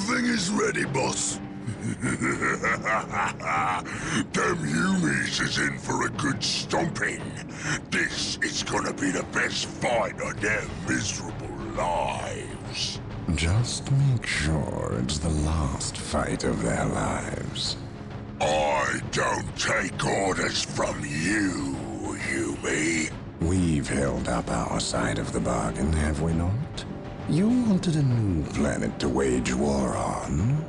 Everything is ready, boss. Them Humies is in for a good stomping. This is gonna be the best fight of their miserable lives. Just make sure it's the last fight of their lives. I don't take orders from you, Humi. We've held up our side of the bargain, have we not? You wanted a new planet to wage war on,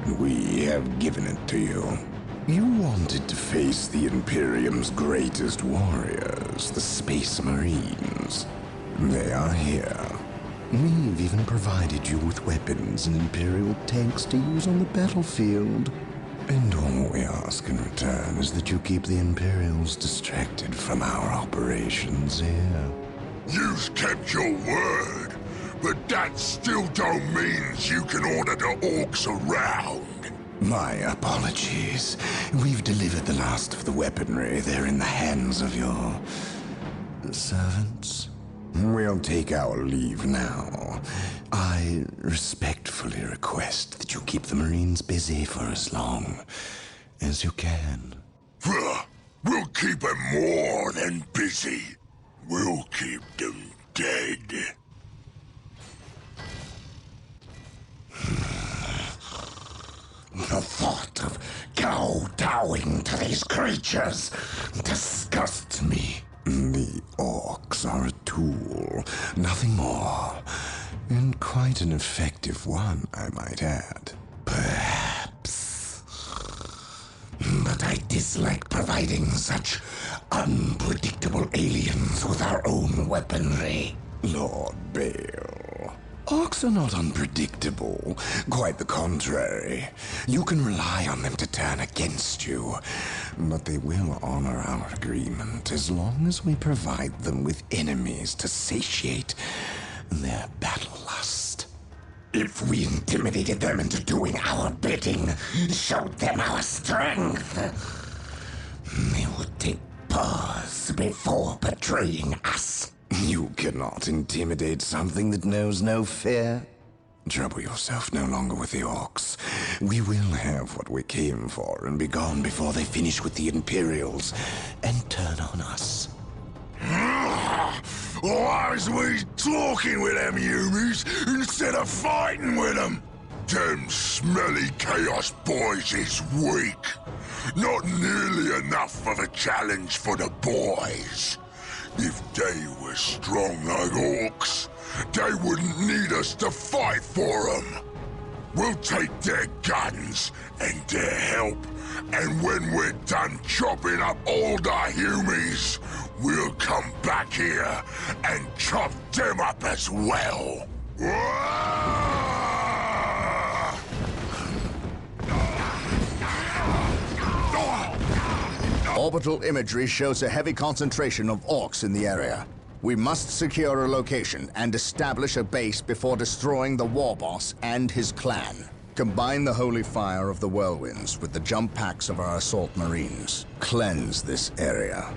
and we have given it to you. You wanted to face the Imperium's greatest warriors, the Space Marines. They are here. We've even provided you with weapons and Imperial tanks to use on the battlefield. And all we ask in return is that you keep the Imperials distracted from our operations here. You've kept your word, but that still don't mean you can order the orcs around. My apologies. We've delivered the last of the weaponry. They're in the hands of your servants. We'll take our leave now. I respectfully request that you keep the Marines busy for as long as you can. We'll keep them more than busy. We'll keep them dead. The thought of kowtowing to these creatures disgusts me. The orcs are a tool, nothing more. And quite an effective one, I might add. Perhaps. But I dislike providing such unpredictable aliens with our own weaponry. Lord Bale, orcs are not unpredictable. Quite the contrary. You can rely on them to turn against you. But they will honor our agreement as long as we provide them with enemies to satiate their battle lust. If we intimidated them into doing our bidding, showed them our strength, they would take pause before betraying us. You cannot intimidate something that knows no fear. Trouble yourself no longer with the orcs. We will have what we came for and be gone before they finish with the Imperials and turn on us. Why was we talking with them Humies instead of fighting with them? Them smelly Chaos boys is weak. Not nearly enough of a challenge for the boys. If they were strong like orcs, they wouldn't need us to fight for them. We'll take their guns and their help, and when we're done chopping up all the Humies, we'll come back here and chop them up as well. Orbital imagery shows a heavy concentration of orcs in the area. We must secure a location and establish a base before destroying the war boss and his clan. Combine the holy fire of the whirlwinds with the jump packs of our assault marines. Cleanse this area.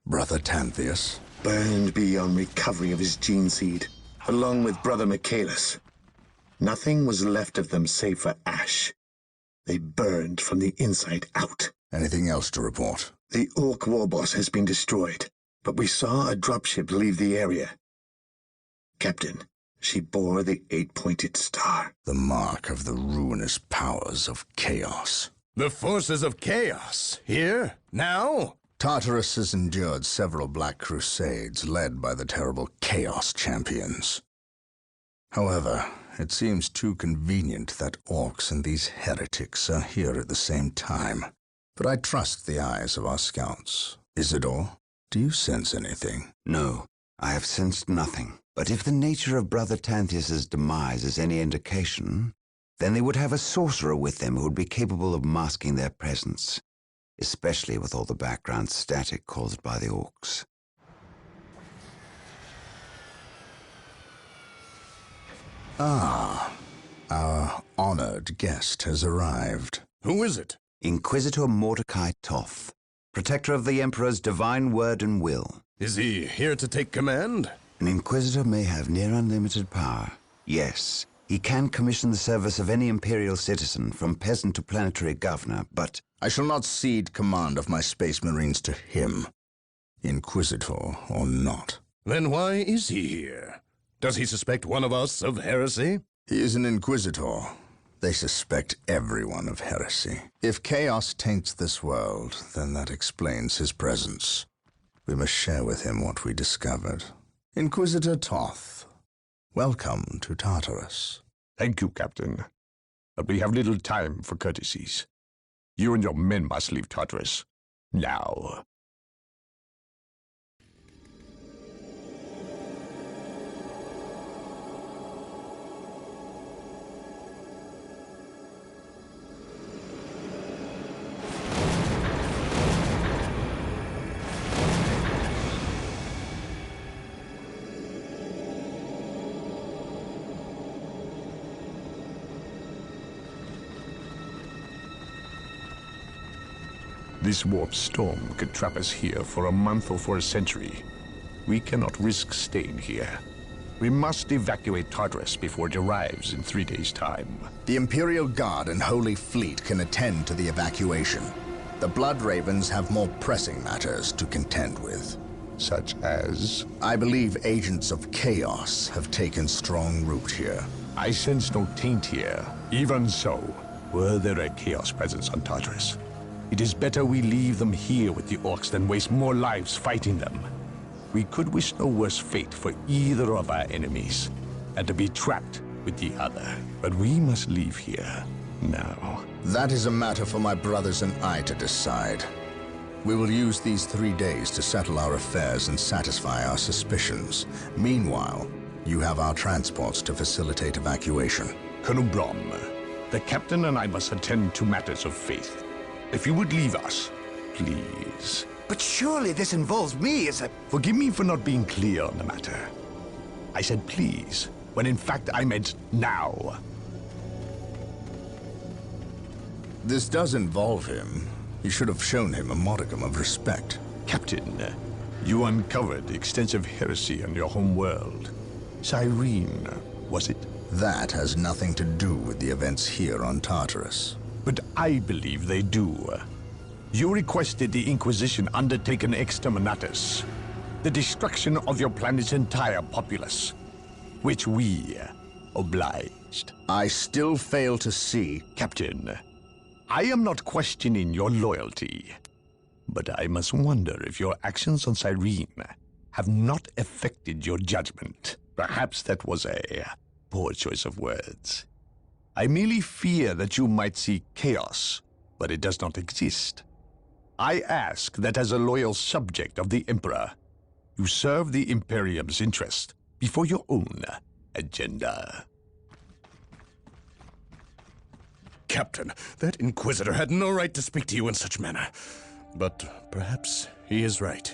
Brother Tantheus. Burned beyond recovery of his gene seed, along with Brother Michaelis. Nothing was left of them save for ash. They burned from the inside out. Anything else to report? The Orc war boss has been destroyed, but we saw a dropship leave the area. Captain, she bore the 8-pointed star. The mark of the ruinous powers of chaos. The forces of chaos? Here? Now? Tartarus has endured several Black Crusades led by the terrible Chaos Champions. However, it seems too convenient that orcs and these heretics are here at the same time. But I trust the eyes of our scouts. Isidore, do you sense anything? No, I have sensed nothing. But if the nature of Brother Tantheus's demise is any indication, then they would have a sorcerer with them who would be capable of masking their presence. Especially with all the background static caused by the orcs. Ah, our honored guest has arrived. Who is it? Inquisitor Mordecai Toth, protector of the Emperor's divine word and will. Is he here to take command? An Inquisitor may have near unlimited power. Yes, he can commission the service of any Imperial citizen, from peasant to planetary governor, but... I shall not cede command of my Space Marines to him, Inquisitor or not. Then why is he here? Does he suspect one of us of heresy? He is an Inquisitor. They suspect everyone of heresy. If chaos taints this world, then that explains his presence. We must share with him what we discovered. Inquisitor Toth, welcome to Tartarus. Thank you, Captain. But we have little time for courtesies. You and your men must leave Tartarus. Now. This warp storm could trap us here for a month or for a century. We cannot risk staying here. We must evacuate Tartarus before it arrives in 3 days' time. The Imperial Guard and Holy Fleet can attend to the evacuation. The Blood Ravens have more pressing matters to contend with. Such as? I believe agents of chaos have taken strong root here. I sense no taint here. Even so, were there a chaos presence on Tartarus, it is better we leave them here with the orcs than waste more lives fighting them. We could wish no worse fate for either of our enemies, and to be trapped with the other. But we must leave here now. That is a matter for my brothers and I to decide. We will use these 3 days to settle our affairs and satisfy our suspicions. Meanwhile, you have our transports to facilitate evacuation. Colonel Brom, the captain and I must attend to matters of faith. If you would leave us, please. But surely this involves me as a... Forgive me for not being clear on the matter. I said please, when in fact I meant now. This does involve him. You should have shown him a modicum of respect. Captain, you uncovered extensive heresy on your home world. Cyrene, was it? That has nothing to do with the events here on Tartarus. But I believe they do. You requested the Inquisition undertake an exterminatus, the destruction of your planet's entire populace, which we obliged. I still fail to see... Captain, I am not questioning your loyalty, but I must wonder if your actions on Cyrene have not affected your judgment. Perhaps that was a poor choice of words. I merely fear that you might see chaos, but it does not exist. I ask that as a loyal subject of the Emperor, you serve the Imperium's interest before your own agenda. Captain, that Inquisitor had no right to speak to you in such manner. But perhaps he is right.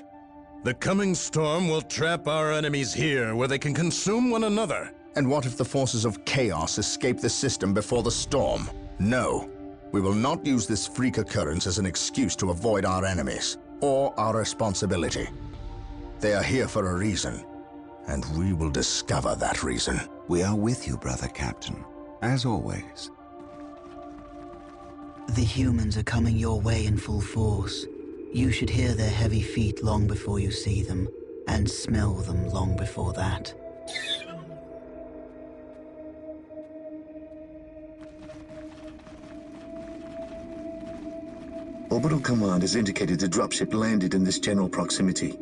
The coming storm will trap our enemies here, where they can consume one another. And what if the forces of chaos escape the system before the storm? No. We will not use this freak occurrence as an excuse to avoid our enemies, or our responsibility. They are here for a reason, and we will discover that reason. We are with you, brother Captain, as always. The humans are coming your way in full force. You should hear their heavy feet long before you see them, and smell them long before that. Orbital Command has indicated the dropship landed in this general proximity.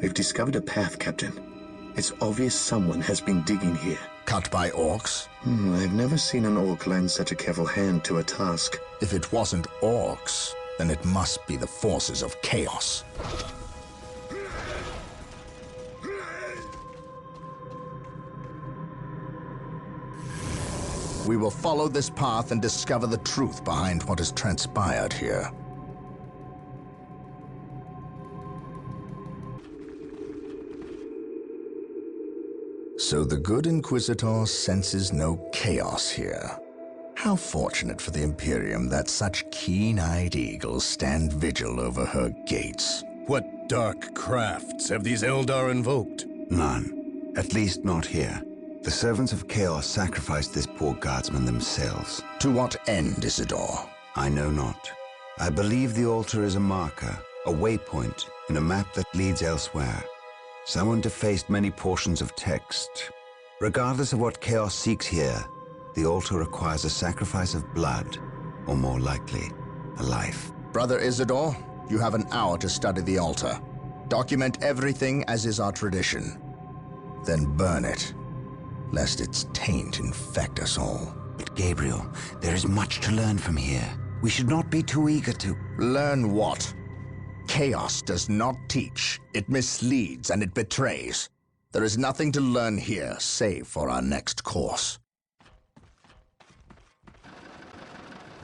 We've discovered a path, Captain. It's obvious someone has been digging here. Cut by orcs? I've never seen an orc lend such a careful hand to a task. If it wasn't orcs, then it must be the forces of chaos. We will follow this path and discover the truth behind what has transpired here. So the good Inquisitor senses no chaos here. How fortunate for the Imperium that such keen-eyed eagles stand vigil over her gates. What dark crafts have these Eldar invoked? None. At least not here. The servants of Chaos sacrificed this poor guardsman themselves. To what end, Isidore? I know not. I believe the altar is a marker, a waypoint in a map that leads elsewhere. Someone defaced many portions of text. Regardless of what Chaos seeks here, the altar requires a sacrifice of blood, or more likely, a life. Brother Isidore, you have an hour to study the altar. Document everything as is our tradition. Then burn it, lest its taint infect us all. But Gabriel, there is much to learn from here. We should not be too eager to... Learn what? Chaos does not teach. It misleads and it betrays. There is nothing to learn here, save for our next course.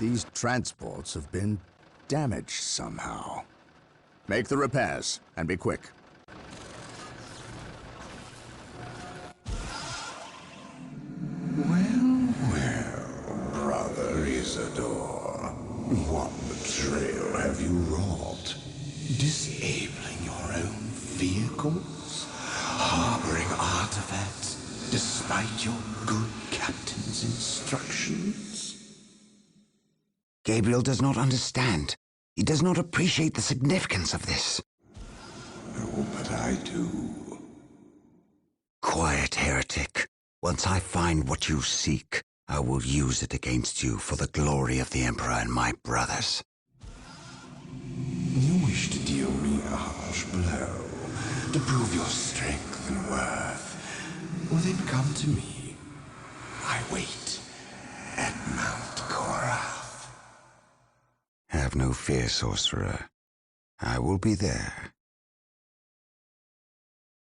These transports have been damaged somehow. Make the repairs, and be quick. Well, Brother Isidore, what betrayal have you wrought? Disabling your own vehicles? Harboring artifacts despite your good captain's instructions? Gabriel does not understand. He does not appreciate the significance of this. Oh, but I do. Quiet, heretic. Once I find what you seek, I will use it against you for the glory of the Emperor and my brothers. You wish to deal me a harsh blow, to prove your strength and worth. Well, then come to me. I wait at Mount Korath. Have no fear, sorcerer. I will be there.